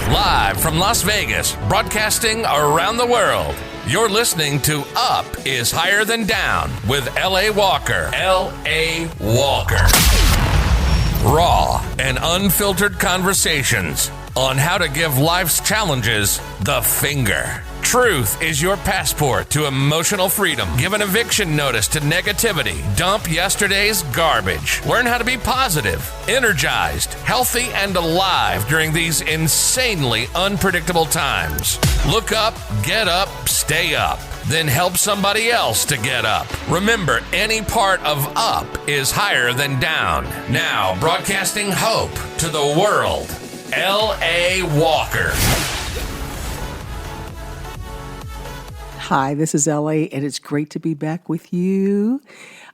Live from Las Vegas, broadcasting around the world. You're listening to Up is Higher Than Down with L.A. Walker. L.A. Walker. Raw and unfiltered conversations on how to give life's challenges the finger. Truth is your passport to emotional freedom. Give an eviction notice to negativity. Dump yesterday's garbage. Learn how to be positive, energized, healthy, and alive during these insanely unpredictable times. Look up, get up, stay up. Then help somebody else to get up. Remember, any part of up is higher than down. Now, broadcasting hope to the world, L.A. Walker. Hi, this is L.A., and it's great to be back with you.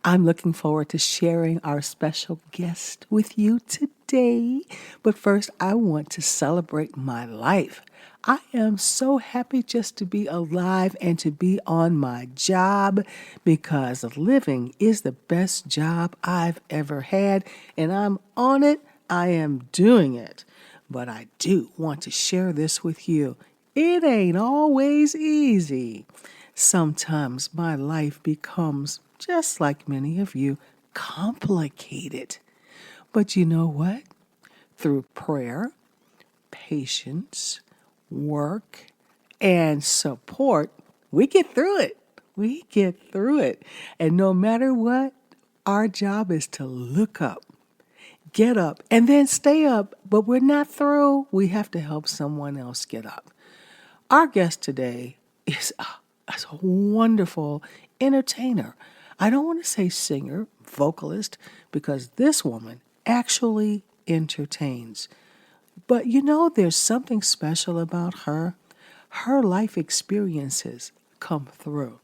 I'm looking forward to sharing our special guest with you today. But first, I want to celebrate my life. I am so happy just to be alive and to be on my job, because living is the best job I've ever had, and I'm on it. I am doing it. But I do want to share this with you. It ain't always easy. Sometimes my life becomes, just like many of you, complicated. But you know what? Through prayer, patience, work, and support, we get through it. We get through it. And no matter what, our job is to look up, get up, and then stay up. But we're not through. We have to help someone else get up. Our guest today is a wonderful entertainer. I don't want to say singer, vocalist, because this woman actually entertains. But you know, there's something special about her. Her life experiences come through,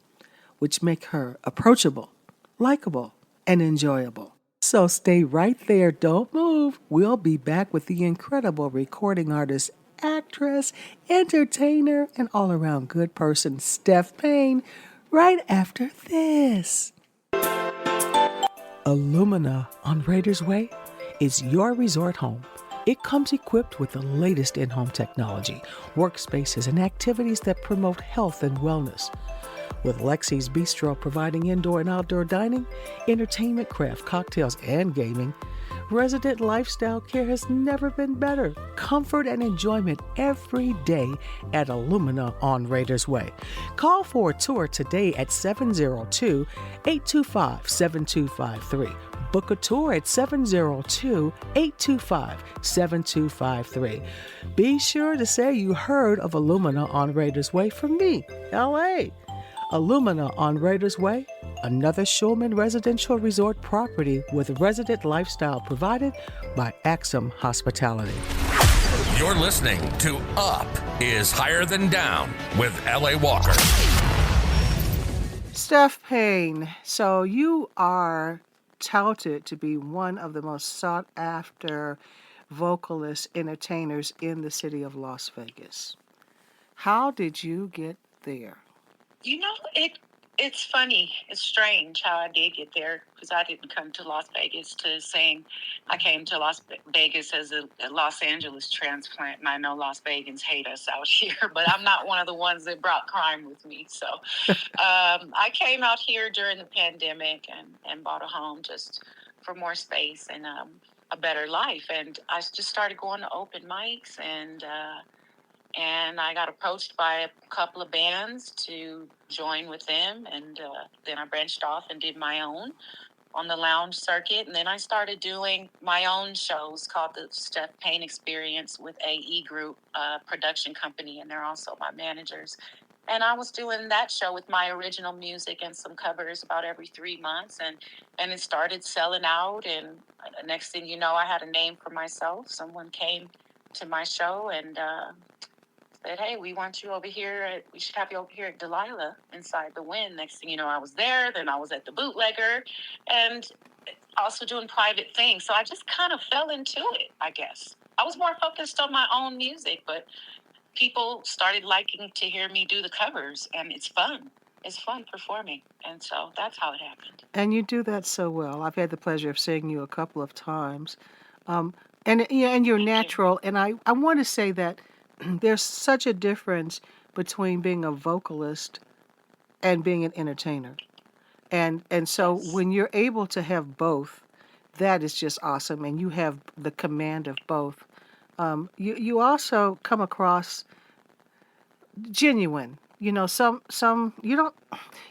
which make her approachable, likable, and enjoyable. So stay right there. Don't move. We'll be back with the incredible recording artist, actress, entertainer, and all-around good person, Steph Payne, right after this. Illumina on Raiders Way is your resort home. It comes equipped with the latest in-home technology, workspaces, and activities that promote health and wellness. With Lexi's Bistro providing indoor and outdoor dining, entertainment, craft, cocktails, and gaming, resident lifestyle care has never been better. Comfort and enjoyment every day at Illumina on Raiders Way. Call for a tour today at 702-825-7253. Book a tour at 702-825-7253. Be sure to say you heard of Illumina on Raiders Way from me, L.A. Illumina on Raiders Way, another Schulman residential resort property with resident lifestyle provided by Axum Hospitality. You're listening to Up is Higher Than Down with L.A. Walker. Steph Payne, so you are touted to be one of the most sought-after vocalist entertainers in the city of Las Vegas. How did you get there? You know, it's funny. It's strange how I did get there, because I didn't come to Las Vegas to sing. I came to Las Vegas as a Los Angeles transplant, and I know Las Vegans hate us out here, but I'm not one of the ones that brought crime with me. So I came out here during the pandemic and bought a home just for more space and a better life. And I just started going to open mics, and I got approached by a couple of bands to join with them. And then I branched off and did my own on the lounge circuit. And then I started doing my own shows called the Steph Payne Experience with AE Group production company. And they're also my managers. And I was doing that show with my original music and some covers about every 3 months. And it started selling out. And next thing you know, I had a name for myself. Someone came to my show and said, hey, we want you over here. We should have you over here at Delilah Inside the Wind. Next thing you know, I was there. Then I was at the Bootlegger and also doing private things. So I just kind of fell into it, I guess. I was more focused on my own music, but people started liking to hear me do the covers, and it's fun. It's fun performing. And so that's how it happened. And you do that so well. I've had the pleasure of seeing you a couple of times. And you're natural. And I want to say that there's such a difference between being a vocalist and being an entertainer. And so Yes. when you're able to have both, that is just awesome, and you have the command of both. You also come across genuine. You know, some you're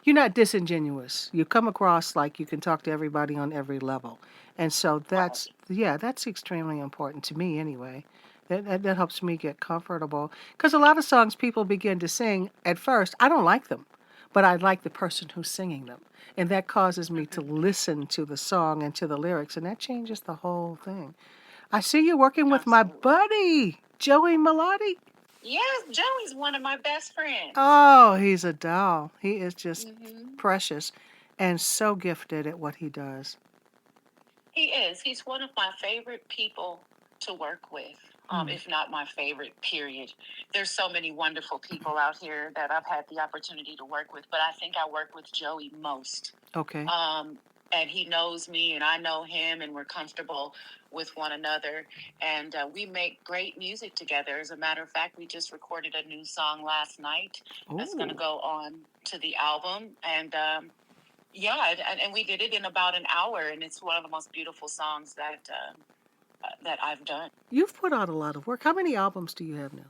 not disingenuous. You come across like you can talk to everybody on every level, and so Right. that's extremely important to me anyway. That helps me get comfortable because a lot of songs people begin to sing at first, I don't like them, but I like the person who's singing them, and that causes me to listen to the song and to the lyrics, and that changes the whole thing. I see you working with my Absolutely. buddy Joey Melody. Yes, Joey's one of my best friends. Oh, he's a doll. He is just Hmm. precious and so gifted at what he does. He is. He's one of my favorite people to work with, Mm, if not my favorite, period. There's so many wonderful people out here that I've had the opportunity to work with, but I think I work with Joey most. okay. Um, and he knows me, and I know him, and we're comfortable with one another. And we make great music together. As a matter of fact, we just recorded a new song last night that's going to Oh, go on to the album. And yeah, and we did it in about an hour, and it's one of the most beautiful songs that I've done. you've put out a lot of work. How many albums do you have now?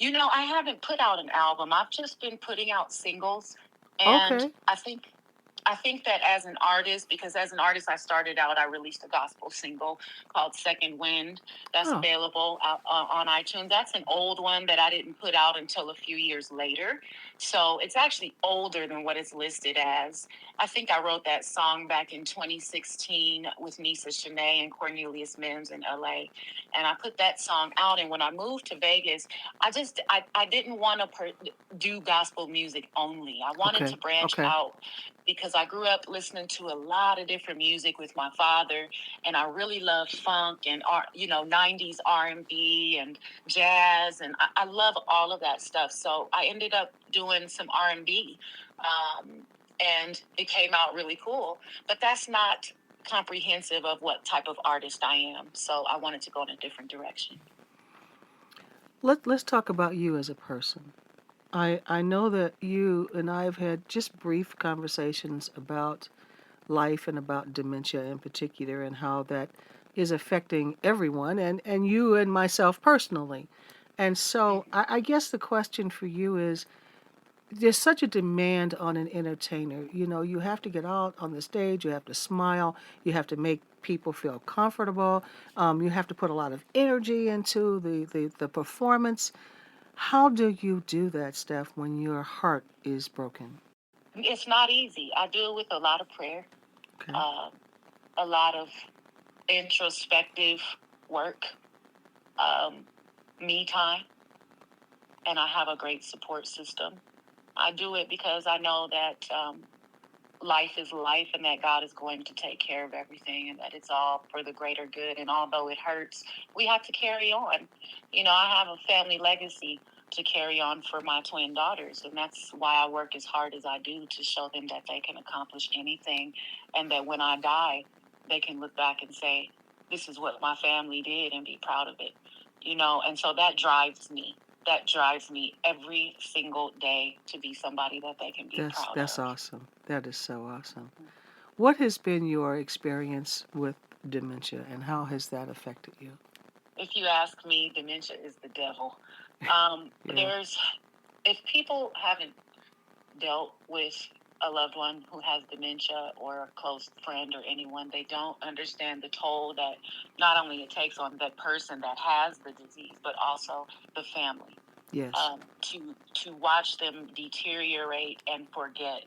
You know, I haven't put out an album. I've just been putting out singles, and Okay. I think that as an artist, because as an artist I started out, I released a gospel single called Second Wind. That's Oh, available on iTunes. That's an old one that I didn't put out until a few years later. So it's actually older than what it's listed as. I think I wrote that song back in 2016 with Nisa Shanae and Cornelius Mims in LA. And I put that song out. And when I moved to Vegas, I didn't want to do gospel music only. I wanted to okay. branch Okay. out because I grew up listening to a lot of different music with my father, and I really love funk and 90s R&B and jazz, and I love all of that stuff. So I ended up doing some R&B, and it came out really cool. But that's not comprehensive of what type of artist I am. So I wanted to go in a different direction. Let's talk about you as a person. I know that you and I have had just brief conversations about life and about dementia in particular and how that is affecting everyone and you and myself personally. And so Mhm. I guess the question for you is there's such a demand on an entertainer. You know, you have to get out on the stage, you have to smile, you have to make people feel comfortable, you have to put a lot of energy into the performance. How do you do that, Steph, when your heart is broken? It's not easy. I do it with a lot of prayer, Okay. um, a lot of introspective work, um, me time, and I have a great support system. I do it because I know that life is life and that God is going to take care of everything and that it's all for the greater good. And although it hurts, we have to carry on. You know, I have a family legacy to carry on for my twin daughters. And that's why I work as hard as I do to show them that they can accomplish anything and that when I die, they can look back and say, this is what my family did and be proud of it. You know, and so that drives me every single day to be somebody that they can be proud That's of. awesome. That is so awesome. What has been your experience with dementia and how has that affected you? If you ask me, dementia is the devil. Yeah. There's if people haven't dealt with a loved one who has dementia or a close friend or anyone, they don't understand the toll that not only it takes on that person that has the disease, but also the family. Yes. To watch them deteriorate and forget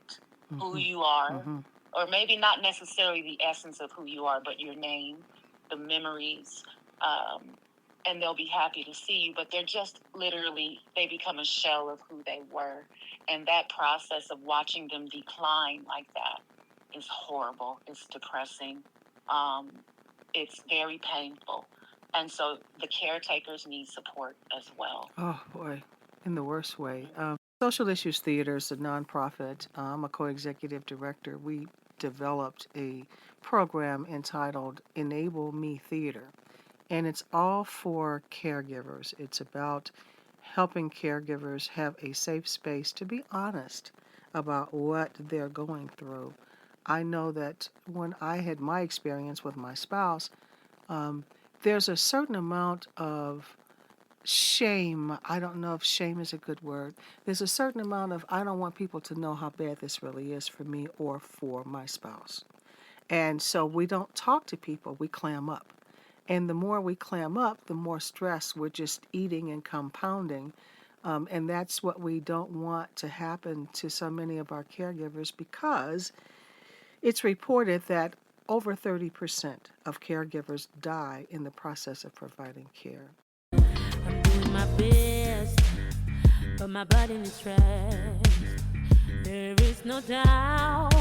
who Mhm. you are, Mhm. or maybe not necessarily the essence of who you are, but your name, the memories, um, and they'll be happy to see you, but they're just literally, they become a shell of who they were. And that process of watching them decline like that is horrible. It's depressing. Um, it's very painful. And so the caretakers need support as well. Oh boy, in the worst way. Social Issues Theater is a nonprofit. I'm a co-executive director. We developed a program entitled Enable Me Theater, and it's all for caregivers. It's about helping caregivers have a safe space to be honest about what they're going through. I know that when I had my experience with my spouse, there's a certain amount of shame. I don't know if shame is a good word. There's a certain amount of, I don't want people to know how bad this really is for me or for my spouse. And so we don't talk to people, we clam up. And the more we clam up, the more stress we're just eating and compounding. And that's what we don't want to happen to so many of our caregivers, because it's reported that over 30% of caregivers die in the process of providing care. I'm doing my best, but my body needs rest. There is no doubt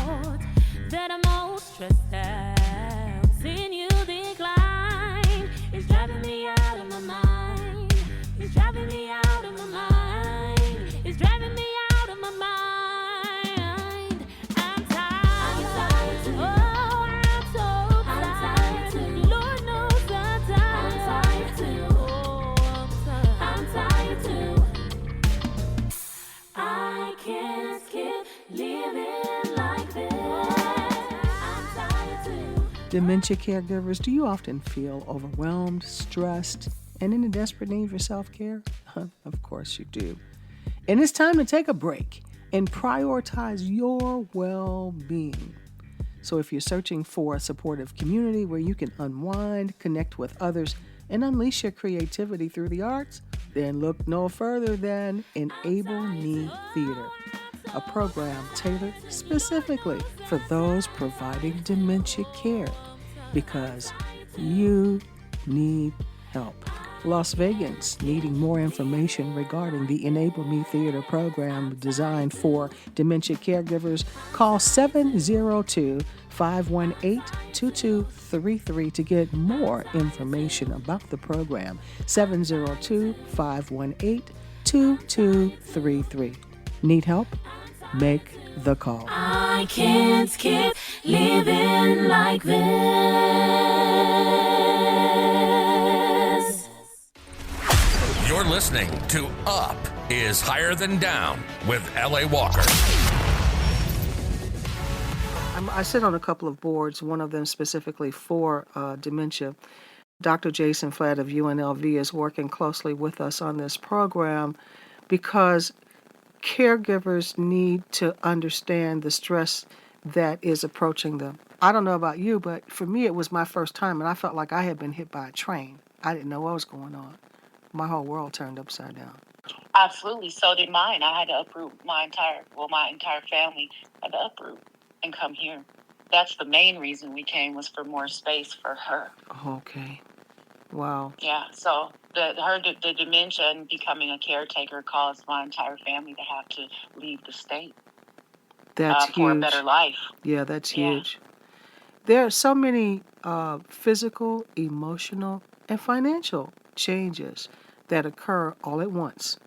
that I'm all stressed out. Seeing you decline is driving me out of my mind. It's driving me out of my mind. It's driving me out of my mind. I'm tired. Oh, I'm so tired. Lord knows I'm tired too. Oh, I'm tired too. I can't skip living like this. I'm tired too. Dementia caregivers, do you often feel overwhelmed, stressed, and in a desperate need for self-care? Of course you do. And it's time to take a break and prioritize your well-being. So if you're searching for a supportive community where you can unwind, connect with others, and unleash your creativity through the arts, then look no further than Enable Me Theater, a program tailored specifically for those providing dementia care, because you need help. Las Vegans needing more information regarding the Enable Me Theater program designed for dementia caregivers, call 702-518-2233 to get more information about the program. 702-518-2233. Need help? Make the call. I can't skip living like this. You're listening to Up is Higher Than Down with L.A. Walker. I sit on a couple of boards, one of them specifically for dementia. Dr. Jason Flatt of UNLV is working closely with us on this program because caregivers need to understand the stress that is approaching them. I don't know about you, but for me it was my first time, and I felt like I had been hit by a train. I didn't know what was going on. My whole world turned upside down. Absolutely. So did mine. I had to uproot my entire family had to uproot and come here. That's the main reason we came, was for more space for her. Okay. Wow. Yeah. So the dementia and becoming a caretaker caused my entire family to have to leave the state. That's huge. For a better life. Yeah, that's huge. There are so many physical, emotional, and financial changes that occur all at once.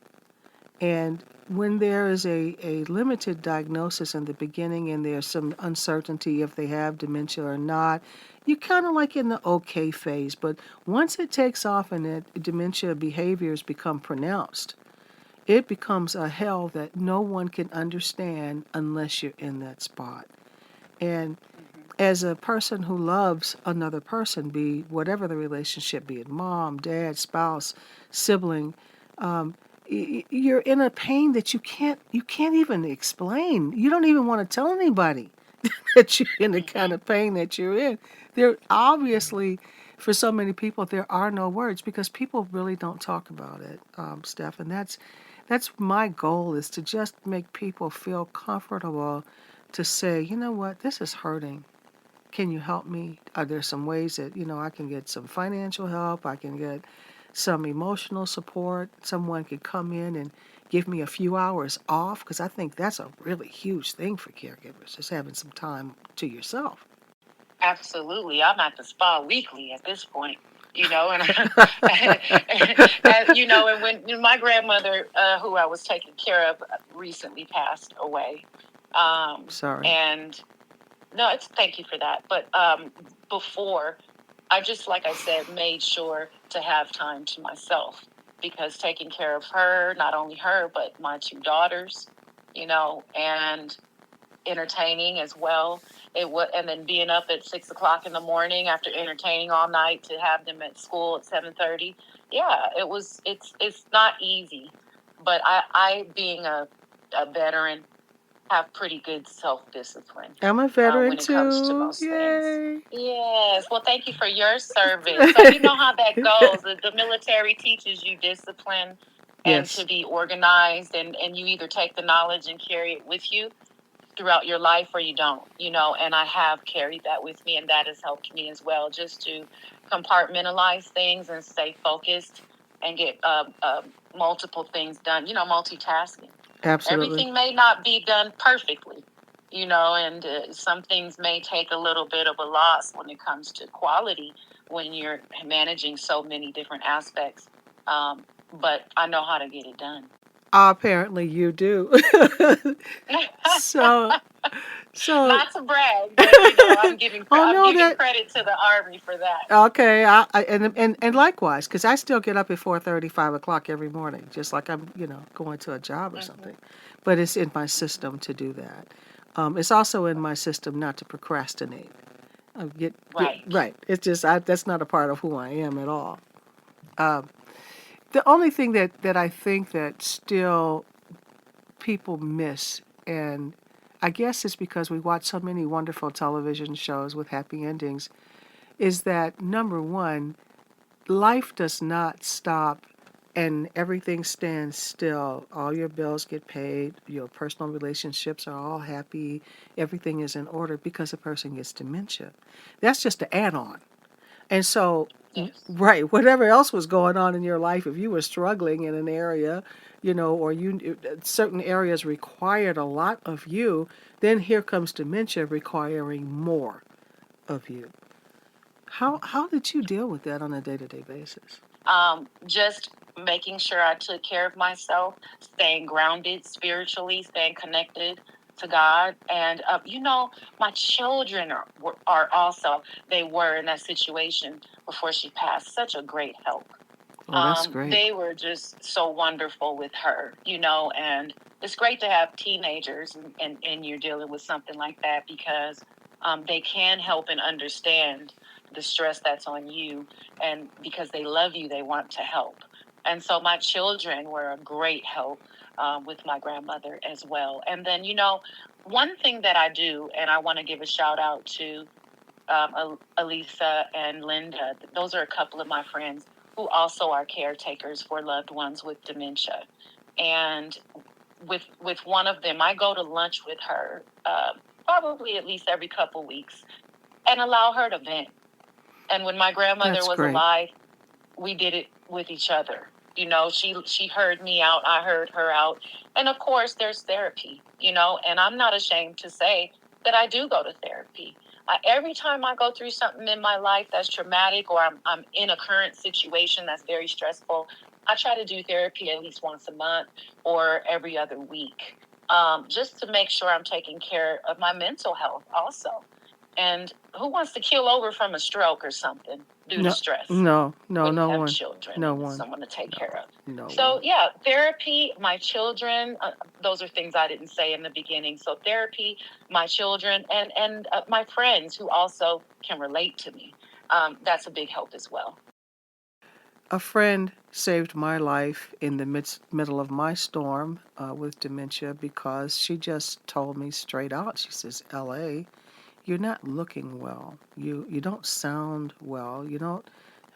And when there is a limited diagnosis in the beginning and there's some uncertainty if they have dementia or not, you're kind of like in the okay phase. But once it takes off and dementia behaviors become pronounced, it becomes a hell that no one can understand unless you're in that spot. And as a person who loves another person, be whatever the relationship, be it mom, dad, spouse, sibling, you're in a pain that you can't even explain. You don't even want to tell anybody that you're in the kind of pain that you're in. There obviously, for so many people, there are no words because people really don't talk about it, Steph. And that's my goal, is to just make people feel comfortable to say, you know what, this is hurting. Can you help me? Are there some ways that, I can get some financial help? I can get some emotional support. Someone could come in and give me a few hours off, because I think that's a really huge thing for caregivers, just having some time to yourself. Absolutely. I'm at the spa weekly at this point, and, and when my grandmother, who I was taking care of, recently passed away. Sorry. And no, thank you for that. But before, I just, like I said, made sure to have time to myself. because taking care of her, not only her, but my two daughters, and entertaining as well. And then being up at 6 o'clock in the morning after entertaining all night to have them at school at 7:30. Yeah, it's not easy, but I being a veteran, have pretty good self-discipline I'm a veteran when it comes to too. most things. Yay. Yes. Well, thank you for your service. So you know how that goes. The military teaches you discipline and Yes, to be organized, and you either take the knowledge and carry it with you throughout your life or you don't, and I have carried that with me, and that has helped me as well, just to compartmentalize things and stay focused and get multiple things done, multitasking. absolutely. Everything may not be done perfectly, and some things may take a little bit of a loss when it comes to quality when you're managing so many different aspects. But I know how to get it done. Apparently you do. So, so, Not to brag, but oh I'm no, giving that, credit to the Army for that. okay. And likewise, because I still get up at 4:30, 5 o'clock every morning, just like I'm, going to a job or Hmm. something. But it's in my system to do that. It's also in my system not to procrastinate. Right. Right. It's just that's not a part of who I am at all. The only thing that I think that still people miss, and I guess it's because we watch so many wonderful television shows with happy endings, is that number one, life does not stop and everything stands still. All your bills get paid, your personal relationships are all happy, everything is in order because a person gets dementia. That's just an add on. And so, Yes. right, whatever else was going on in your life, if you were struggling in an area, or certain areas required a lot of you, then here comes dementia requiring more of you. How did you deal with that on a day-to-day basis? Just making sure I took care of myself, staying grounded spiritually, staying connected to God. And, my children are also, they were in that situation before she passed, such a great help. Oh, that's great. They were just so wonderful with her, and it's great to have teenagers and you're dealing with something like that because they can help and understand the stress that's on you. And because they love you, they want to help. And so my children were a great help with my grandmother as well. And then, one thing that I do, and I want to give a shout out to Elisa and Linda. Those are a couple of my friends who also are caretakers for loved ones with dementia. And with one of them, I go to lunch with her probably at least every couple weeks and allow her to vent. And when my grandmother That's was great. alive, we did it with each other. She heard me out, I heard her out. And of course, there's therapy, and I'm not ashamed to say that I do go to therapy. Every time I go through something in my life that's traumatic or I'm in a current situation that's very stressful, I try to do therapy at least once a month or every other week, just to make sure I'm taking care of my mental health also. And who wants to keel over from a stroke or something due to No, stress no, no, when you no have one. children No and one. someone to take No, care of? no So, one. yeah, therapy, my children, those are things I didn't say in the beginning. So, therapy, my children, and my friends who also can relate to me. That's a big help as well. A friend saved my life in the middle of my storm with dementia because she just told me straight out. She says, "L.A., you're not looking well. You don't sound well. You don't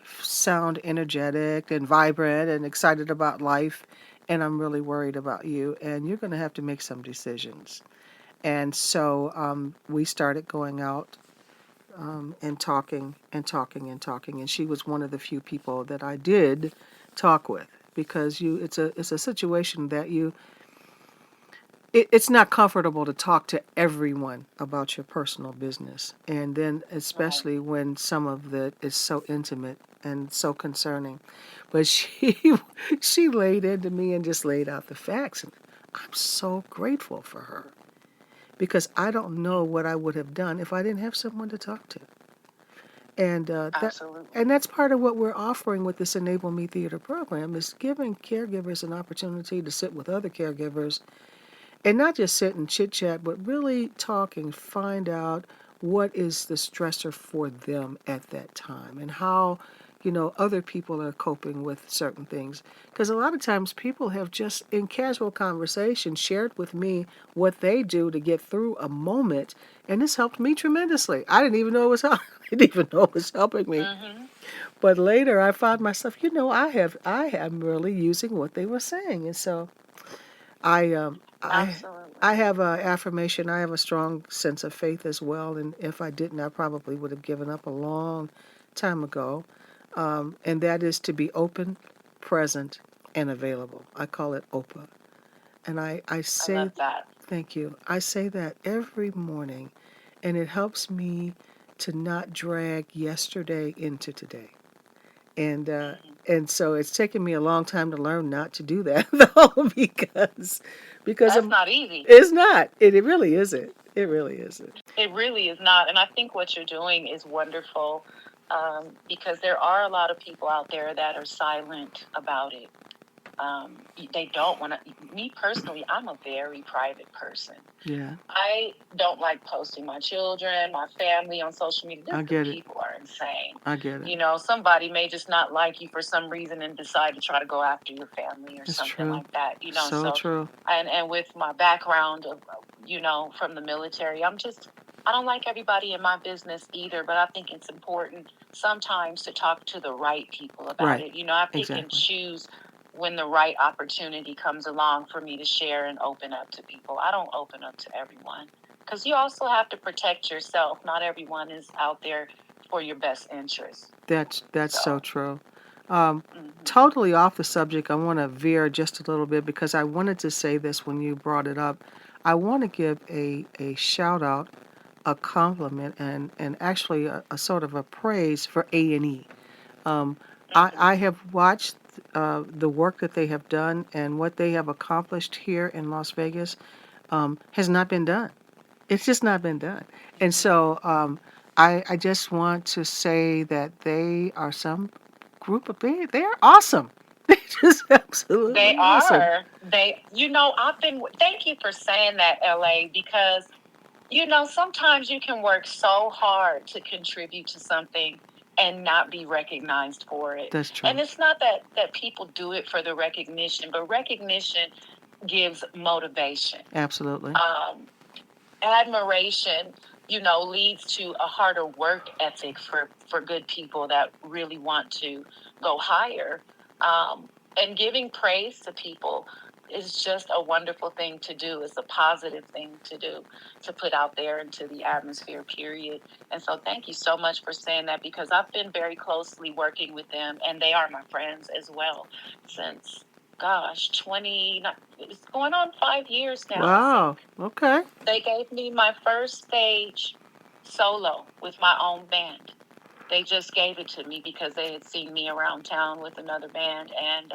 sound energetic and vibrant and excited about life, and I'm really worried about you, and you're going to have to make some decisions." And so we started going out and talking and talking and talking, and she was one of the few people that I did talk with because it's a situation that it's not comfortable to talk to everyone about your personal business, and then Right. especially when some of it is so intimate and so concerning. But she laid into me and just laid out the facts, and I'm so grateful for her because I don't know what I would have done if I didn't have someone to talk to. And Absolutely. that's part of what we're offering with this Enable Me Theater program is giving caregivers an opportunity to sit with other caregivers and not just sit and chit chat, but really talk and find out what is the stressor for them at that time and how, other people are coping with certain things. Because a lot of times people have just in casual conversation shared with me what they do to get through a moment, and it's helped me tremendously. I didn't even know it was I didn't even know it was helping me. Mm-hmm. But later I found myself, I am really using what they were saying, and so I um I Absolutely. I have a affirmation. I have a strong sense of faith as well, and if I didn't, I probably would have given up a long time ago. And that is to be open, present, and available. I call it OPA, and I I love say that. thank you. I say that every morning, and it helps me to not drag yesterday into today. And uh, Hmm. and so it's taken me a long time to learn not to do that though, because That's not easy. it's not. It really isn't. It really isn't. It really is not. And I think what you're doing is wonderful, because there are a lot of people out there that are silent about it. They don't want to. Me personally, I'm a very private person. Yeah, I don't like posting my children, my family on social media I just because get it. people are insane. I get it. Somebody may just not like you for some reason and decide to try to go after your family or It's something true. like that. So So true. and with my background of from the military, I don't like everybody in my business either, but I think it's important sometimes to talk to the right people about Right. it. I pick and Exactly. choose when the right opportunity comes along for me to share and open up to people. I don't open up to everyone because you also have to protect yourself. Not everyone is out there for your best interest. That's so So, true. mhm. Totally off the subject. I want to veer just a little bit because I wanted to say this when you brought it up. I want to give a shout out, a compliment, and actually a sort of a praise for A&E. Um, I Mhm. have watched the work that they have done and what they have accomplished here in Las Vegas has not been done. It's just not been done. And Mhm. so I just want to say that they are some group of they are awesome. They're just They absolutely awesome. are. I've been. Thank you for saying that, LA, because sometimes you can work so hard to contribute to something and not be recognized for it. That's true. And it's not that people do it for the recognition, but recognition gives motivation. Absolutely. Um, Admiration, leads to a harder work ethic for good people that really want to go higher. And giving praise to people is just a wonderful thing to do. It's a positive thing to do, to put out there into the atmosphere, period. And so thank you so much for saying that, because I've been very closely working with them, and they are my friends as well since, gosh, 20, it's going on 5 years now, I Wow. think. Okay. They gave me my first stage solo with my own band. They just gave it to me because they had seen me around town with another band, and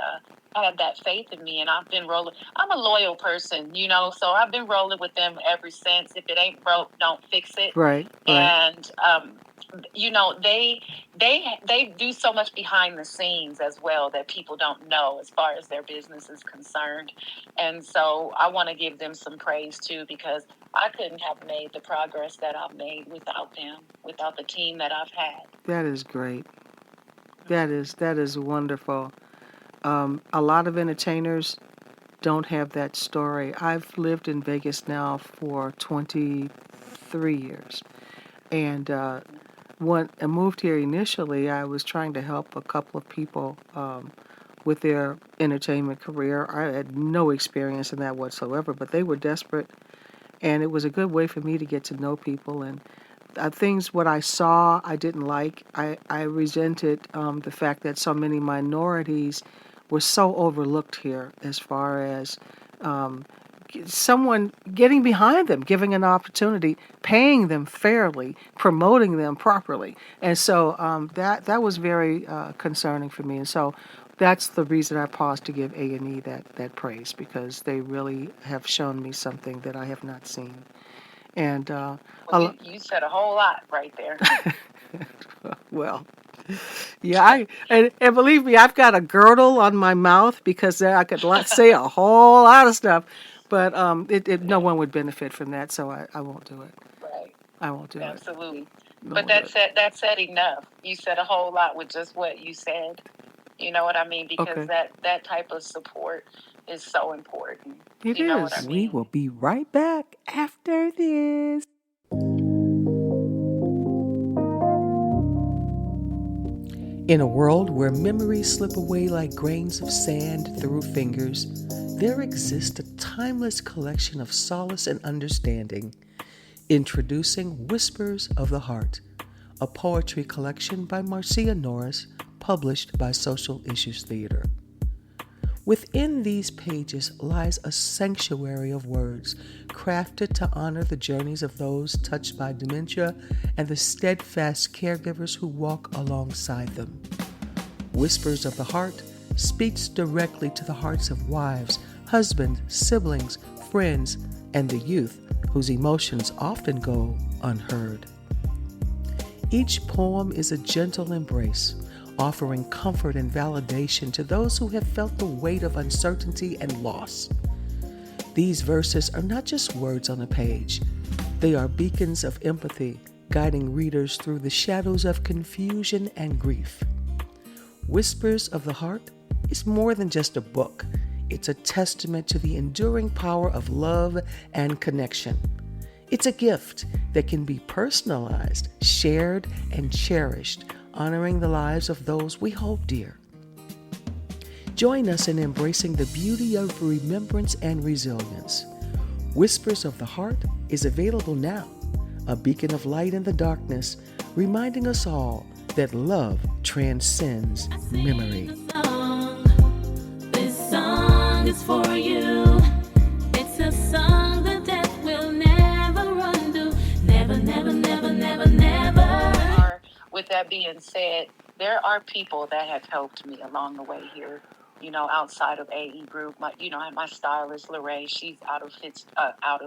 had that faith in me. And I've been rolling. I'm a loyal person, so I've been rolling with them ever since. If it ain't broke, don't fix it. Right. Right. And they do so much behind the scenes as well that people don't know as far as their business is concerned. And so I want to give them some praise too, because I couldn't have made the progress that I've made without them, without the team that I've had. That is great. That is wonderful. A lot of entertainers don't have that story. I've lived in Vegas now for 23 years, and when I moved here initially, I was trying to help a couple of people with their entertainment career. I had no experience in that whatsoever, but they were desperate, and it was a good way for me to get to know people. And things, what I saw, I didn't like. I resented the fact that so many minorities were so overlooked here as far as um, someone getting behind them, giving an opportunity, paying them fairly, promoting them properly. And so that was very concerning for me. And so that's the reason I paused to give A&E that praise, because they really have shown me something that I have not seen. And Well, you said a whole lot right there. Well, yeah, and believe me, I've got a girdle on my mouth because I could say a whole lot of stuff, but no one would benefit from that, so I won't do it. Right. I won't do it. Absolutely. No, But that said enough. You said a whole lot with just what you said. You know what I mean? Because Okay. that type of support is so important. It You know what I is. We mean? will be right back after this. In a world where memories slip away like grains of sand through fingers, there exists a timeless collection of solace and understanding. Introducing Whispers of the Heart, a poetry collection by Marcia Norris, published by Social Issues Theater. Within these pages lies a sanctuary of words crafted to honor the journeys of those touched by dementia and the steadfast caregivers who walk alongside them. Whispers of the Heart speaks directly to the hearts of wives, husbands, siblings, friends, and the youth whose emotions often go unheard. Each poem is a gentle embrace, offering comfort and validation to those who have felt the weight of uncertainty and loss. These verses are not just words on a page. They are beacons of empathy, guiding readers through the shadows of confusion and grief. Whispers of the Heart is more than just a book. It's a testament to the enduring power of love and connection. It's a gift that can be personalized, shared, and cherished, honoring the lives of those we hold dear. Join us in embracing the beauty of remembrance and resilience. Whispers of the Heart is available now, a beacon of light in the darkness, reminding us all that love transcends memory. This song is for you. It's a song that death will never undo. Never, never, never, never, never. With that being said, there are people that have helped me along the way here. You know, outside of AE Group, my stylist Lorraine, she's out of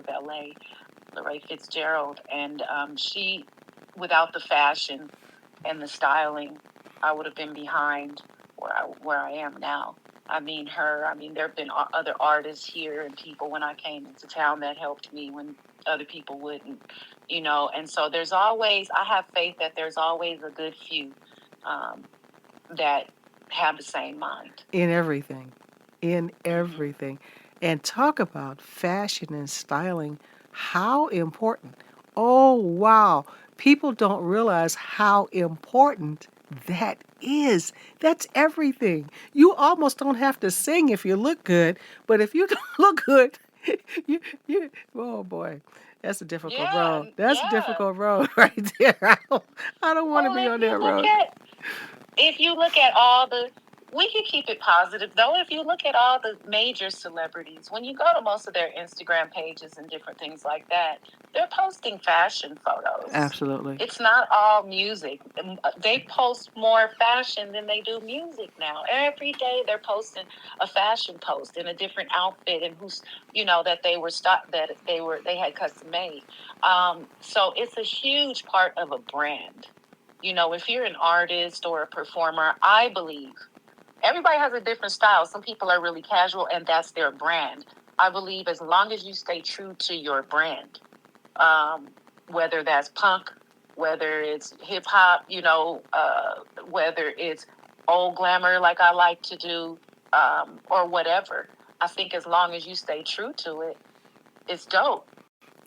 LA, Lorraine Fitzgerald, and she, without the fashion and the styling, I would have been behind where I am now. There have been other artists here and people when I came into town that helped me when other people wouldn't, and so I have faith that there's always a good few that have the same mind. In everything. And talk about fashion and styling. How important. Oh, wow. People don't realize how important that is. That's everything. You almost don't have to sing if you look good, but if you don't look good, oh boy, that's a difficult road. That's a difficult road right there. I don't want to be on that road. If you look at all we can keep it positive though. If you look at all the major celebrities, when you go to most of their Instagram pages and different things like that, they're posting fashion photos. Absolutely. It's not all music. They post more fashion than they do music now. Every day they're posting a fashion post in a different outfit and that they had custom made. So it's a huge part of a brand. If you're an artist or a performer, I believe everybody has a different style. Some people are really casual and that's their brand. I believe as long as you stay true to your brand, whether that's punk, whether it's hip hop, whether it's old glamour like I like to do, or whatever. I think as long as you stay true to it, it's dope.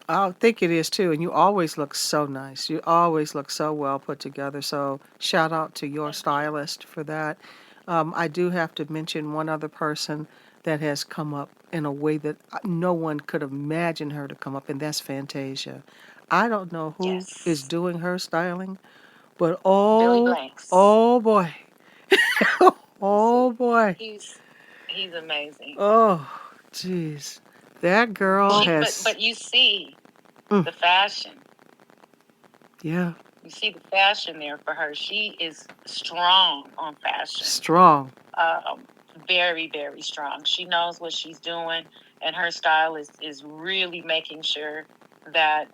I think it is too. And you always look so nice. You always look so well put together. So shout out to your stylist for that. I do have to mention one other person that has come up in a way that no one could imagine her to come up, and that's Fantasia. I don't know who is doing her styling, but Billy Blanks. Oh boy. Oh boy. He's amazing. Oh, jeez. That girl has... But you see the fashion. Yeah. You see the fashion there for her. She is strong on fashion. Strong. Very, very strong. She knows what she's doing, and her style is really making sure that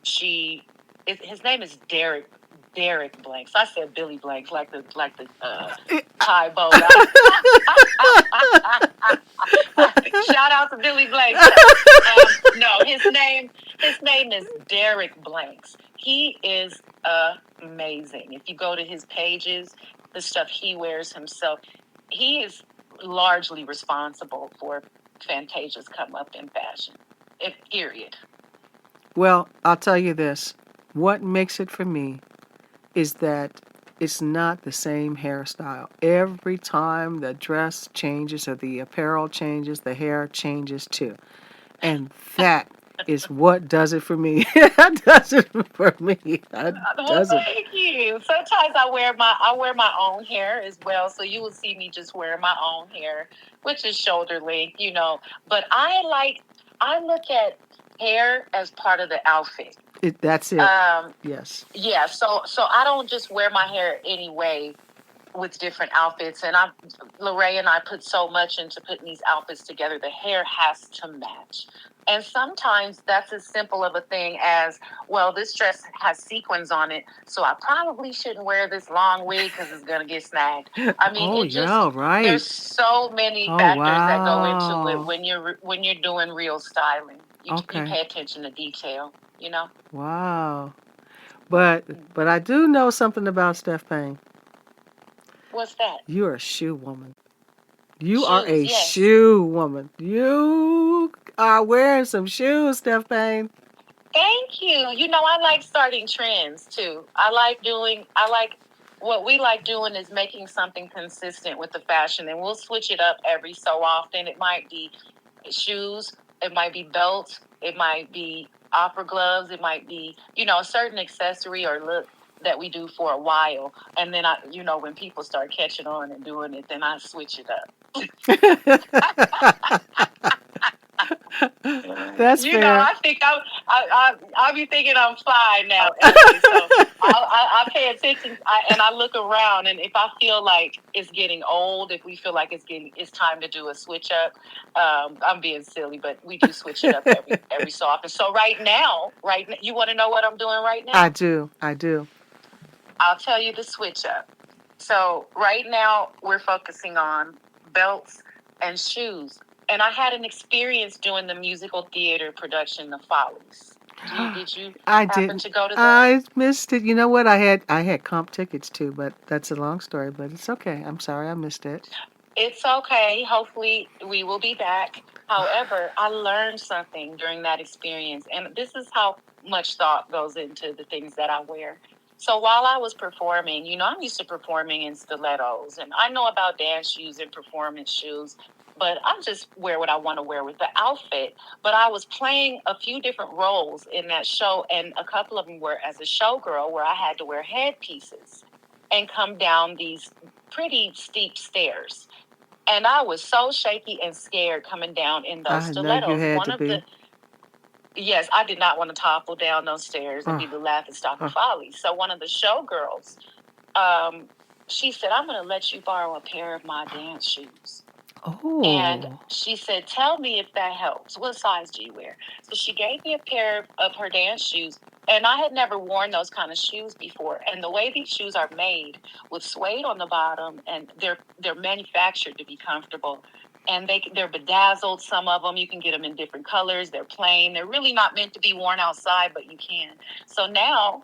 his name is Derek Derek Blanks. I said Billy Blanks, like the Thai boat. Shout out to Billy Blanks. No, his name is Derek Blanks. He is amazing. If you go to his pages, the stuff he wears himself, he is largely responsible for Fantasia's come up in fashion. Period. Well, I'll tell you this. What makes it for me is that it's not the same hairstyle. Every time the dress changes or the apparel changes, the hair changes too. And that is what does it for me. That does it for me. That Well, does it. thank you. Sometimes I wear my own hair as well, so you will see me just wear my own hair, which is shoulder length, But I look at hair as part of the outfit. That's it. Yes. Yeah. So I don't just wear my hair anyway with different outfits, and Lorraine and I put so much into putting these outfits together. The hair has to match. And sometimes that's as simple of a thing as, well, this dress has sequins on it, so I probably shouldn't wear this long wig because it's going to get snagged. I mean, Oh, yeah, right. there's so many Oh, factors that go into wow. it when you're doing real styling. You Okay. pay attention to detail, Wow. But I do know something about Steph Payne. What's that? You're a shoe woman. You are Shoes, a yes. shoe woman. You are wearing some shoes, Steph Payne. Thank you. I like starting trends too. What we like doing is making something consistent with the fashion, and we'll switch it up every so often. It might be shoes, it might be belts, it might be opera gloves, it might be, a certain accessory or look that we do for a while. And then when people start catching on and doing it, then I switch it up. That's fair. I think I'll be thinking I'm fly now. Anyway, so I pay attention and I look around, and if I feel like it's getting old, if we feel like it's time to do a switch up, I'm being silly, but we do switch it up every so often. So right now, you want to know what I'm doing right now? I do. I'll tell you the switch up. So right now we're focusing on belts and shoes. And I had an experience doing the musical theater production of Follies. Did you happen to go to that? I missed it. You know what? I had comp tickets too, but that's a long story, but it's okay. I'm sorry I missed it. It's okay. Hopefully we will be back. However, I learned something during that experience, and this is how much thought goes into the things that I wear. So while I was performing, I'm used to performing in stilettos, and I know about dance shoes and performance shoes, but I just wear what I want to wear with the outfit. But I was playing a few different roles in that show, and a couple of them were as a showgirl, where I had to wear headpieces and come down these pretty steep stairs. And I was so shaky and scared coming down in those stilettos. I know you had to be. Yes, I did not want to topple down those stairs and be the laughingstock of Folly. So one of the showgirls, she said, "I'm going to let you borrow a pair of my dance shoes." Oh. And she said, "Tell me if that helps. What size do you wear?" So she gave me a pair of her dance shoes. And I had never worn those kind of shoes before. And the way these shoes are made with suede on the bottom, and they're manufactured to be comfortable. And they're bedazzled, some of them. You can get them in different colors. They're plain. They're really not meant to be worn outside, but you can. So now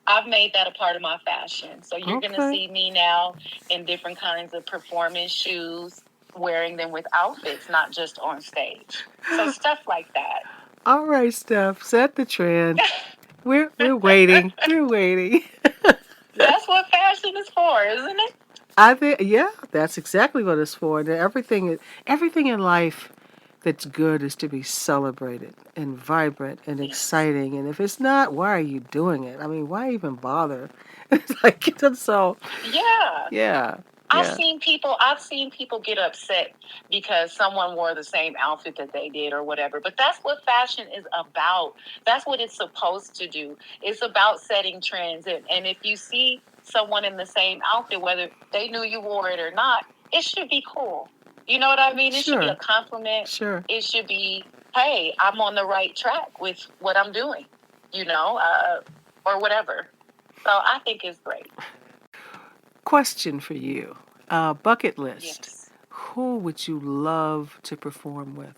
I've made that a part of my fashion. So you're going to see me now in different kinds of performance shoes, wearing them with outfits, not just on stage. So stuff like that. All right, Steph, set the trend. We're waiting. We're waiting. That's what fashion is for, isn't it? I think, yeah, that's exactly what it's for. And everything in life that's good is to be celebrated and vibrant and exciting. And if it's not, why are you doing it? I mean, why even bother? It's like, so. Yeah. I've seen people get upset because someone wore the same outfit that they did or whatever. But that's what fashion is about. That's what it's supposed to do. It's about setting trends. And if you see someone in the same outfit, whether they knew you wore it or not, it should be cool. You know what I mean? It should be a compliment. Sure. It should be, hey, I'm on the right track with what I'm doing, or whatever. So I think it's great. Question for you. Bucket list. Yes. Who would you love to perform with?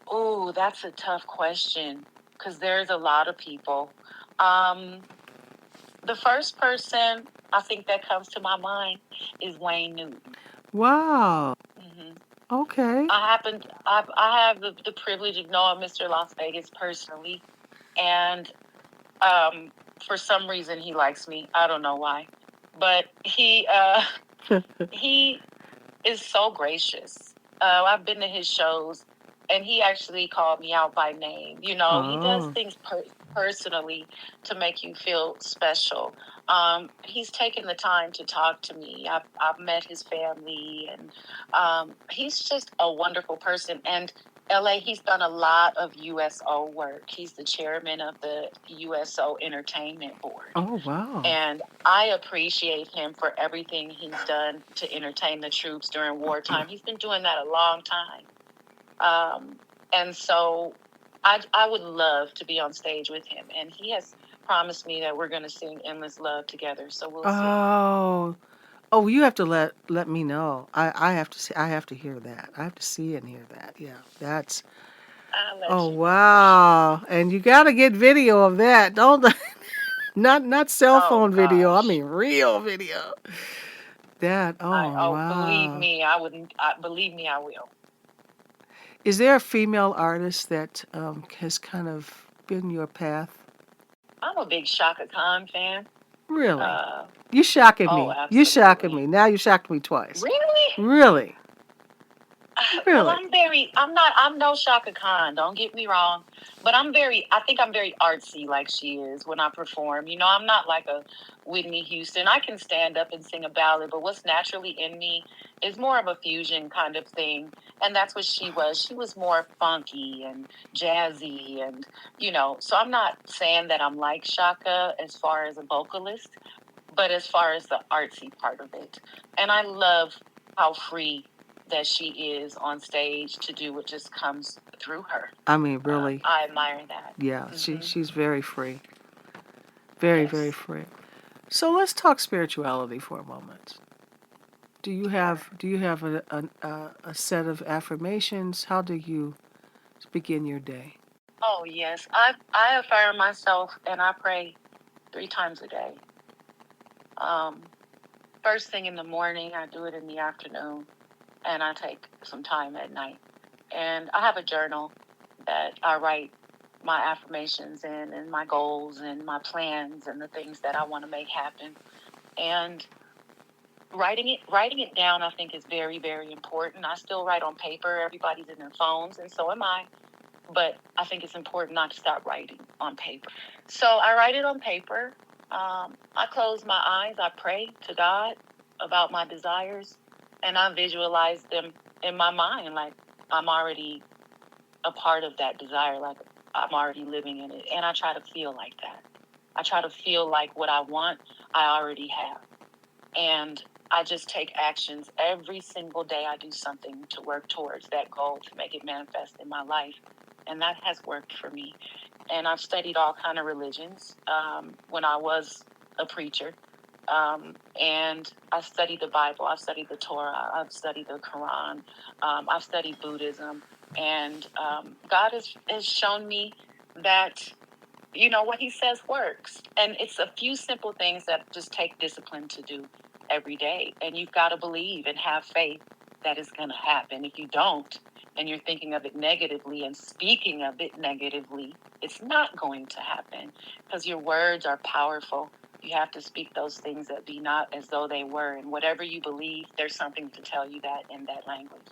Oh, that's a tough question because there's a lot of people. Um, the first person I think that comes to my mind is Wayne Newton. Wow. hmm Okay. I have the privilege of knowing Mr. Las Vegas personally, and um, for some reason he likes me. I don't know why, but he is so gracious. I've been to his shows, and he actually called me out by name. You know, he does Oh. things personally to make you feel special. He's taken the time to talk to me. I've met his family, and he's just a wonderful person. And LA, he's done a lot of USO work. He's the chairman of the USO Entertainment Board. Oh, wow. And I appreciate him for everything he's done to entertain the troops during wartime. He's been doing that a long time. And so I would love to be on stage with him. And he has promised me that we're going to sing Endless Love together. So we'll see. Oh. Oh, you have to let me know. I have to see. I have to hear that. I have to see and hear that. Yeah, that's. I'll let Oh you know for sure. wow! And you got to get video of that. Don't not cell Oh, phone video. I gosh. mean real video. That. Oh Believe wow! me, I wouldn't. Believe me, I will. Is there a female artist that has kind of been your path? I'm a big Shaka Khan fan. Really? Uh, You shocking oh, me. You shocking absolutely. me. Now you shocked me twice. Really? Really? Well, Really? I'm no Shaka Khan, don't get me wrong. But I think I'm very artsy like she is when I perform. You know, I'm not like a Whitney Houston. I can stand up and sing a ballad, but what's naturally in me is more of a fusion kind of thing. And that's what she was. She was more funky and jazzy and, so I'm not saying that I'm like Shaka as far as a vocalist, but as far as the artsy part of it. And I love how free that she is on stage to do what just comes through her. I mean, really. I admire that. Yeah, hmm she's very free. Very, very Yes. free. So let's talk spirituality for a moment. Sure. Do you have a set of affirmations? How do you begin your day? Oh yes, I affirm myself and I pray 3 times a day. Um, First thing in the morning, I do it in the afternoon, and I take some time at night. And I have a journal that I write my affirmations in and my goals and my plans and the things that I want to make happen. And writing it down, I think, is very, very important. I still write on paper. Everybody's in their phones, and so am I. But I think it's important not to stop writing on paper. So I write it on paper. I close my eyes. I pray to God about my desires, and I visualize them in my mind, like I'm already a part of that desire, like I'm already living in it. And I try to feel like that. I try to feel like what I want, I already have. And I just take actions every single day. I do something to work towards that goal to make it manifest in my life. And that has worked for me. And I've studied all kind of religions when I was a preacher. And I studied the Bible. I've studied the Torah. I've studied the Quran. I've studied Buddhism. And God has shown me that, what he says works. And it's a few simple things that just take discipline to do every day. And you've got to believe and have faith that it's going to happen. If you don't, and you're thinking of it negatively and speaking of it negatively, it's not going to happen because your words are powerful. You have to speak those things that be not as though they were. And whatever you believe, there's something to tell you that in that language.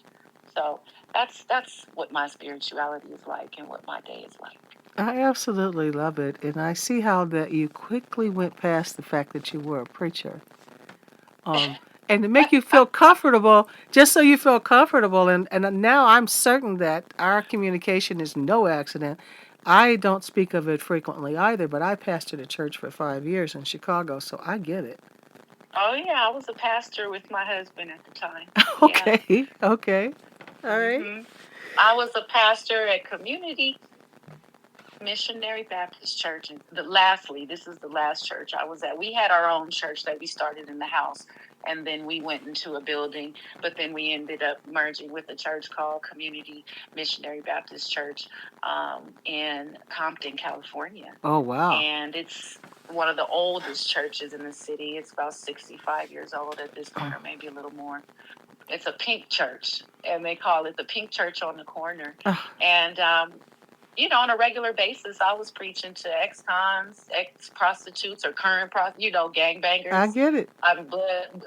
So that's what my spirituality is like and what my day is like. I absolutely love it, and I see how that you quickly went past the fact that you were a preacher. And to make you feel comfortable, just so you feel comfortable, and now I'm certain that our communication is no accident. I don't speak of it frequently either, but I pastored a church for 5 years in Chicago, so I get it. Oh yeah, I was a pastor with my husband at the time. Yeah. Okay, okay, all right. I was a pastor at Community. Missionary Baptist Church. Lastly, this is the last church I was at. We had our own church that we started in the house, and then we went into a building, but then we ended up merging with a church called Community Missionary Baptist Church in Compton, California. Oh, wow. And it's one of the oldest churches in the city. It's about 65 years old at this point, or maybe a little more. It's a pink church, and they call it the Pink Church on the Corner. And on a regular basis, I was preaching to ex-cons, ex-prostitutes, or current, gangbangers. I get it.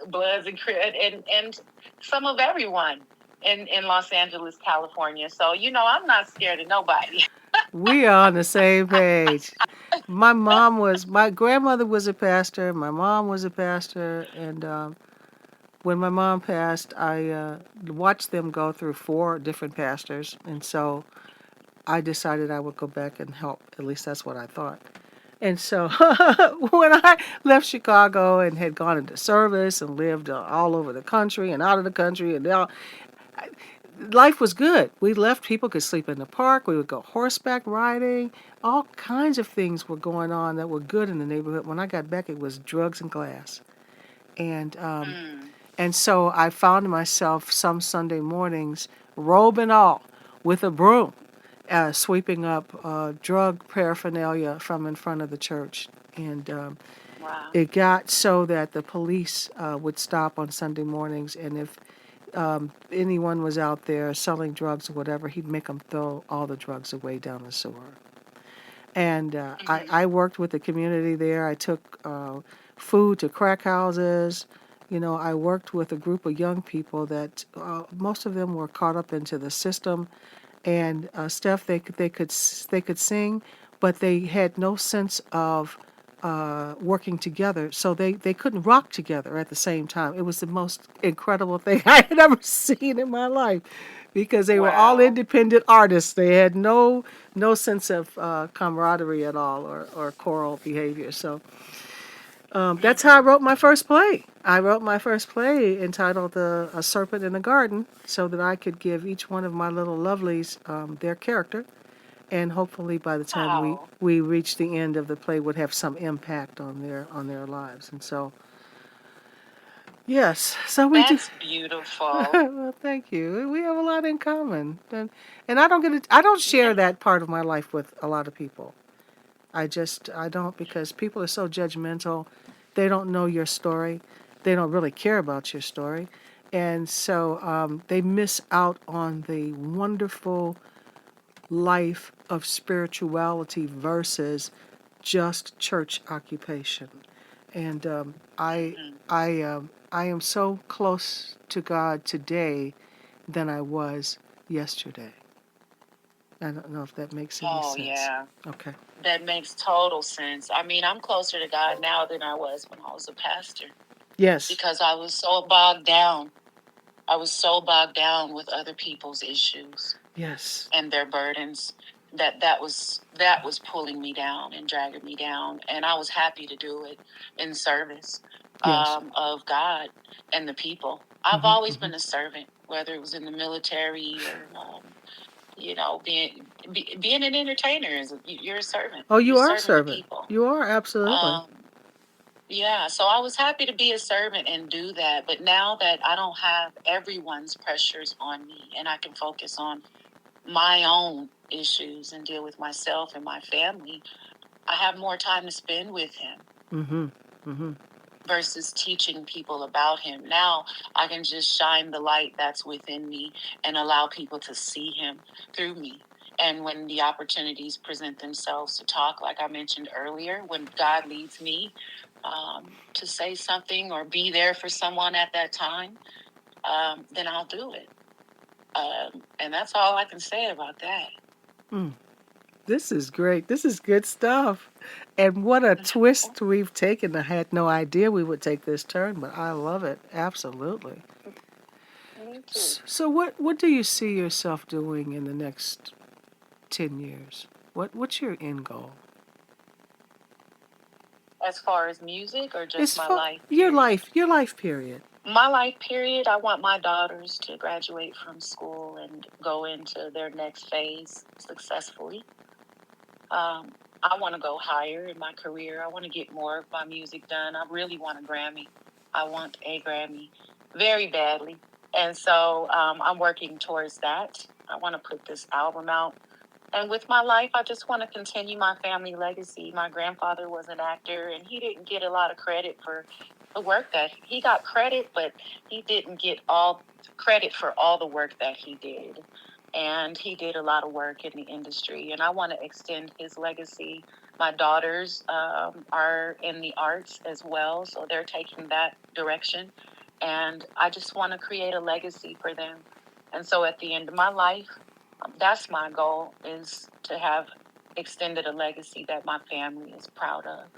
Bloods and some of everyone in Los Angeles, California. So, I'm not scared of nobody. We are on the same page. My grandmother was a pastor. My mom was a pastor. And when my mom passed, I watched them go through 4 different pastors. And so I decided I would go back and help. At least that's what I thought. And so when I left Chicago and had gone into service and lived all over the country and out of the country, and life was good. We left, people could sleep in the park. We would go horseback riding. All kinds of things were going on that were good in the neighborhood. When I got back, it was drugs and glass. And so I found myself some Sunday mornings, robe and all, with a broom, sweeping up drug paraphernalia from in front of the church. And Wow. it got so that the police would stop on Sunday mornings, and if anyone was out there selling drugs or whatever, he'd make them throw all the drugs away down the sewer. And I worked with the community there. I took food to crack houses. I worked with a group of young people that most of them were caught up into the system. And Steph, they could sing, but they had no sense of working together, so they couldn't rock together at the same time. It was the most incredible thing I had ever seen in my life, because they were all independent artists. They had no sense of camaraderie at all, or choral behavior. So that's how I wrote my first play. I wrote my first play entitled A Serpent in the Garden, so that I could give each one of my little lovelies their character. And hopefully by the time we reach the end of the play would have some impact on their lives. And so, yes. So That's beautiful. Well, thank you. We have a lot in common. And I don't share that part of my life with a lot of people. I don't, because people are so judgmental. They don't know your story. They don't really care about your story. And so they miss out on the wonderful life of spirituality versus just church occupation. And I am so close to God today than I was yesterday. I don't know if that makes any sense. Oh, yeah. Okay. That makes total sense. I mean, I'm closer to God now than I was when I was a pastor. Yes. Because I was so bogged down. I was so bogged down with other people's issues. Yes. And their burdens, that was pulling me down and dragging me down. And I was happy to do it in service of God and the people. I've always been a servant, whether it was in the military or being an entertainer. You're a servant. Oh, you You're are a serving the servant. people. You are, absolutely. Yeah, so I was happy to be a servant and do that. But now that I don't have everyone's pressures on me, and I can focus on my own issues and deal with myself and my family, I have more time to spend with him versus teaching people about him. Now I can just shine the light that's within me and allow people to see him through me. And when the opportunities present themselves to talk, like I mentioned earlier, when God leads me to say something or be there for someone at that time, then I'll do it. And that's all I can say about that. This is great. This is good stuff. And what a twist we've taken. I had no idea we would take this turn, but I love it. Absolutely. Me too. So what do you see yourself doing in the next 10 years? What's your end goal? As far as music or just my life? Your life period. My life period, I want my daughters to graduate from school and go into their next phase successfully. I want to go higher in my career. I want to get more of my music done. I really want a Grammy. I want a Grammy very badly. And so I'm working towards that. I want to put this album out. And with my life, I just want to continue my family legacy. My grandfather was an actor, and he didn't get a lot of credit for the work that he got credit, but he didn't get all credit for all the work that he did. And he did a lot of work in the industry, and I want to extend his legacy. My daughters are in the arts as well, so they're taking that direction. And I just want to create a legacy for them. And so at the end of my life, that's my goal, is to have extended a legacy that my family is proud of.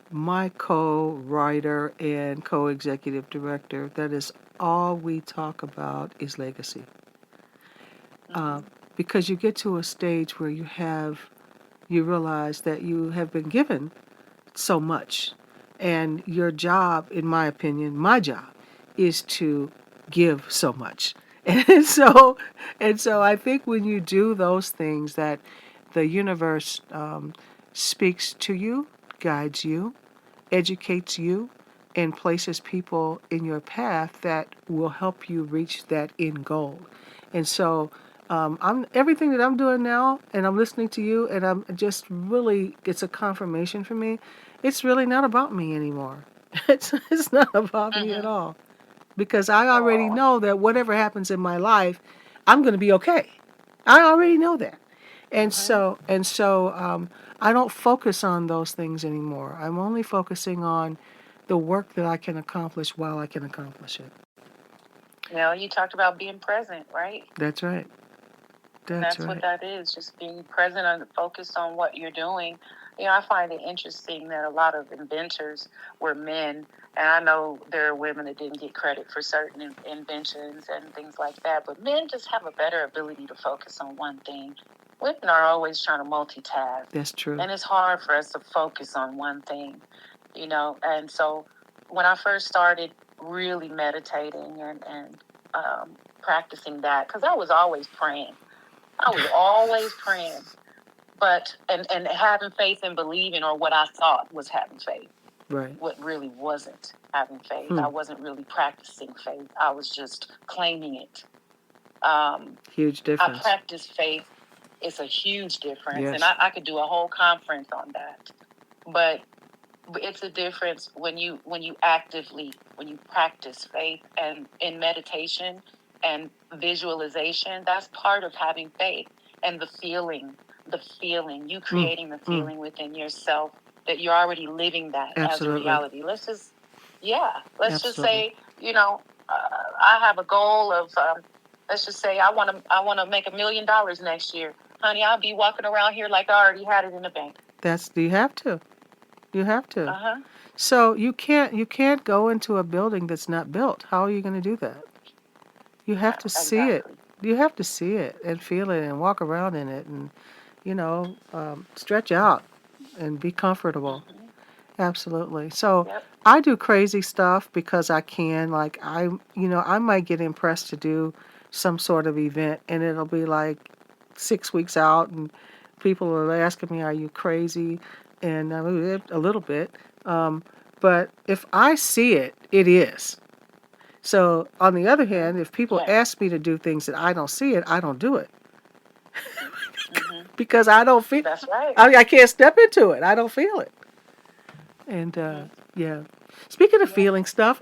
My co-writer and co-executive director, that is all we talk about is legacy. Because you get to a stage where you realize that you have been given so much. And your job, in my opinion, my job, is to give so much. And so I think when you do those things, that the universe speaks to you, guides you, educates you, and places people in your path that will help you reach that end goal. And so I'm everything that I'm doing now, and I'm listening to you, and I'm just really, it's a confirmation for me. It's really not about me anymore. It's not about me at all, because I already Oh, know that whatever happens in my life, I'm going to be okay. I already know that. And so I don't focus on those things anymore. I'm only focusing on the work that I can accomplish while I can accomplish it. you talked about being present, right? That's right. And That's that's what right. that is, just being present and focused on what you're doing. I find it interesting that a lot of inventors were men, and I know there are women that didn't get credit for certain inventions and things like that, but men just have a better ability to focus on one thing. Women are always trying to multitask, That's true. and it's hard for us to focus on one thing, and so when I first started really meditating and practicing that, because I was always praying. I was always praying, but and having faith and believing, or what I thought was having faith, Right. what really wasn't having faith. I wasn't really practicing faith. I was just claiming it. Huge I difference. practice faith. It's a huge difference, and Yes. I could do a whole conference on that. But it's a difference when you when you practice faith, and in meditation and visualization. That's part of having faith, and the feeling you creating the feeling within yourself that you're already living that as a Absolutely. reality. Let's just Absolutely. say, I have a goal of let's just say I want to make $1 million next year. Honey, I'll be walking around here like I already had it in the bank. You have to. You have to. Uh-huh. So you can't go into a building that's not built. How are you going to do that? You have to see it. Exactly. You have to see it and feel it and walk around in it, and stretch out and be comfortable. Hmm. Absolutely. So Yep. I do crazy stuff because I can. Like I might get impressed to do some sort of event, and it'll be like 6 weeks out, and people are asking me, "Are you crazy?" And a little bit. But if I see it, it is. So on the other Hmm. hand, if people Yeah. ask me to do things that I don't see it, I don't do it Hmm. because I don't feel. That's right. I can't step into it. I don't feel it. And Hmm. yeah. Speaking of Yeah. feeling stuff,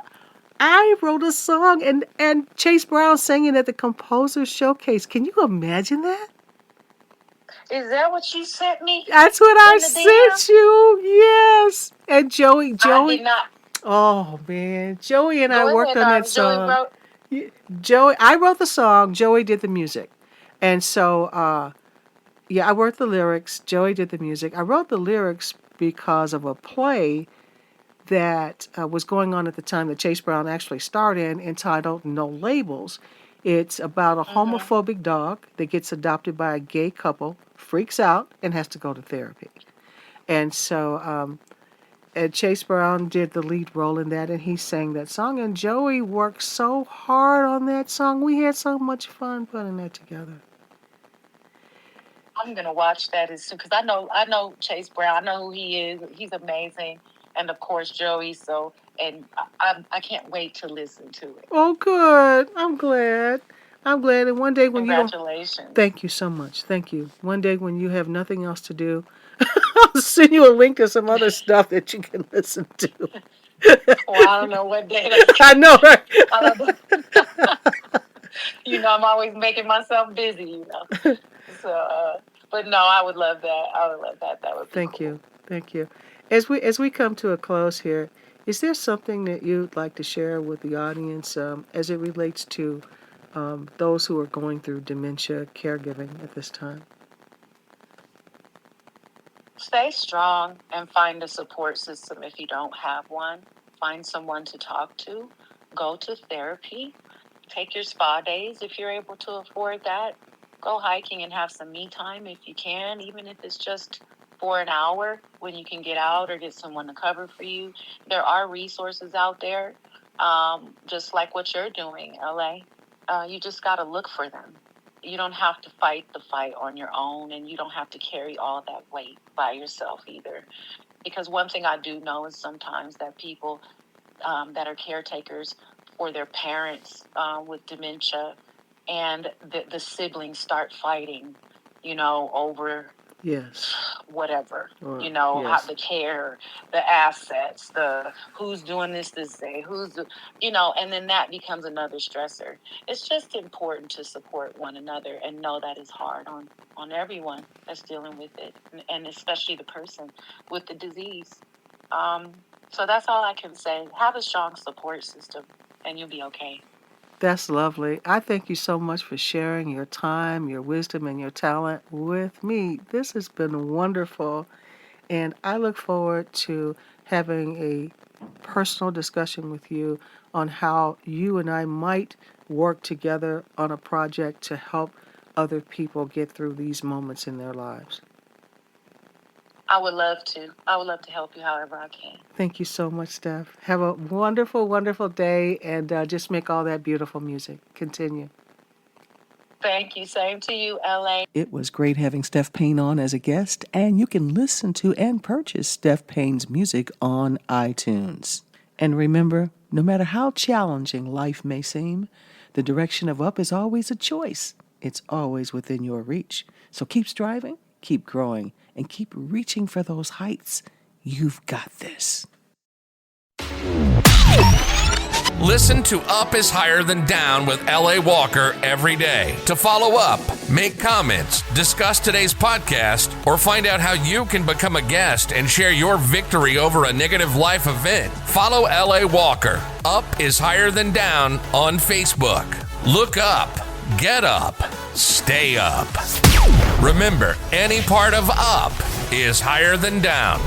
I wrote a song, and Chase Brown sang it at the Composer Showcase. Can you imagine that? Is that what you sent me That's what I in the DM? sent you. Yes. And Joey, I did Joey. not. Oh man, Joey and I Go worked ahead. on that Joey song. wrote. Joey, I wrote the song. Joey did the music, and so yeah, I wrote the lyrics. Joey did the music. I wrote the lyrics because of a play that was going on at the time that Chase Brown actually starred in, entitled No Labels. It's about a Hmm. homophobic dog that gets adopted by a gay couple, freaks out, and has to go to therapy. And so and Chase Brown did the lead role in that, and he sang that song. And Joey worked so hard on that song. We had so much fun putting that together. I'm gonna watch that as soon because I know Chase Brown. I know who he is. He's amazing, and of course Joey. So, and I can't wait to listen to it. Oh, good. I'm glad. I'm glad. And one day when you don't. Congratulations. Thank you so much. Thank you. One day when you have nothing else to do, I'll send you a link to some other stuff that you can listen to. Well, I don't know what day. I know, right? I don't know. I'm always making myself busy. So, but no, I would love that. I would love that. That would be Thank cool. you. Thank you. As we come to a close here, is there something that you'd like to share with the audience as it relates to those who are going through dementia caregiving at this time? Stay strong and find a support system if you don't have one. Find someone to talk to. Go to therapy. Take your spa days if you're able to afford that. Go hiking and have some me time if you can, even if it's just for an hour when you can get out or get someone to cover for you. There are resources out there, just like what you're doing, LA. You just got to look for them. You don't have to fight the fight on your own, and you don't have to carry all that weight by yourself either. Because one thing I do know is sometimes that people that are caretakers for their parents with dementia, and the siblings start fighting, over Yes. whatever, Yes. how the care, the assets, the who's doing this day, and then that becomes another stressor. It's just important to support one another and know that it's hard on everyone that's dealing with it, and especially the person with the disease. So that's all I can say. Have a strong support system and you'll be okay. That's lovely. I thank you so much for sharing your time, your wisdom, and your talent with me. This has been wonderful, and I look forward to having a personal discussion with you on how you and I might work together on a project to help other people get through these moments in their lives. I would love to. I would love to help you however I can. Thank you so much, Steph. Have a wonderful, wonderful day, and just make all that beautiful music. Continue. Thank you. Same to you, LA. It was great having Steph Payne on as a guest, and you can listen to and purchase Steph Payne's music on iTunes. And remember, no matter how challenging life may seem, the direction of up is always a choice. It's always within your reach. So keep striving, keep growing, and keep reaching for those heights. You've got this. Listen to Up is Higher Than Down with L.A. Walker every day. To follow up, make comments, discuss today's podcast, or find out how you can become a guest and share your victory over a negative life event, follow L.A. Walker. Up is Higher Than Down on Facebook. Look up, get up, stay up. Remember, any part of up is higher than down.